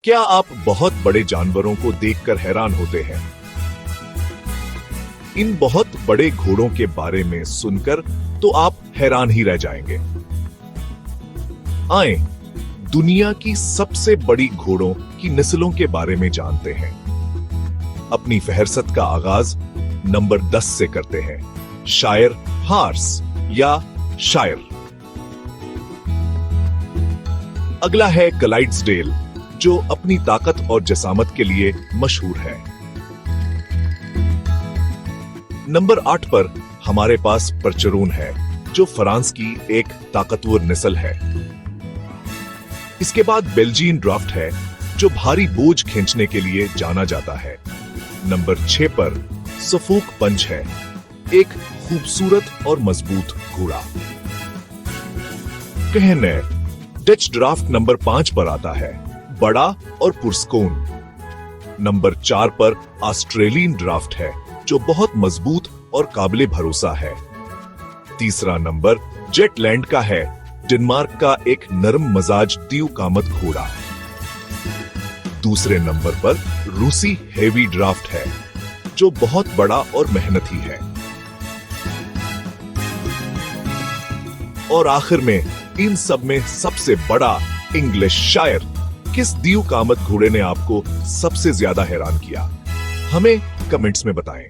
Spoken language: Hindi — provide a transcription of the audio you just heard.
क्या आप बहुत बड़े जानवरों को देखकर हैरान होते हैं? इन बहुत बड़े घोड़ों के बारे में सुनकर तो आप हैरान ही रह जाएंगे। आए दुनिया की सबसे बड़ी घोड़ों की नस्लों के बारे में जानते हैं। अपनी फहरसत का आगाज नंबर 10 से करते हैं। शायर हार्स या शायर। अगला है क्लाइड्सडेल, जो अपनी ताकत और जसामत के लिए मशहूर है। नंबर 8 पर हमारे पास परचरून है, जो फ्रांस की एक ताकतवर नस्ल है। इसके बाद बेल्जियन ड्राफ्ट है, जो भारी बोझ खींचने के लिए जाना जाता है। नंबर 6 पर सफोक पंच है, एक खूबसूरत और मजबूत घोड़ा। कहने डच ड्राफ्ट नंबर 5 पर आता है, बड़ा और पुरस्कोन। नंबर 4 पर ऑस्ट्रेलियन ड्राफ्ट है, जो बहुत मजबूत और काबिले भरोसा है। तीसरा नंबर जेटलैंड का है, डेनमार्क का एक नरम मजाज दीवकामत घोड़ा। दूसरे नंबर पर रूसी हेवी ड्राफ्ट है, जो बहुत बड़ा और मेहनती है। और आखिर में इन सब में सबसे बड़ा इंग्लिश शायर। किस दीवकामत घोड़े ने आपको सबसे ज्यादा हैरान किया? हमें कमेंट्स में बताएं।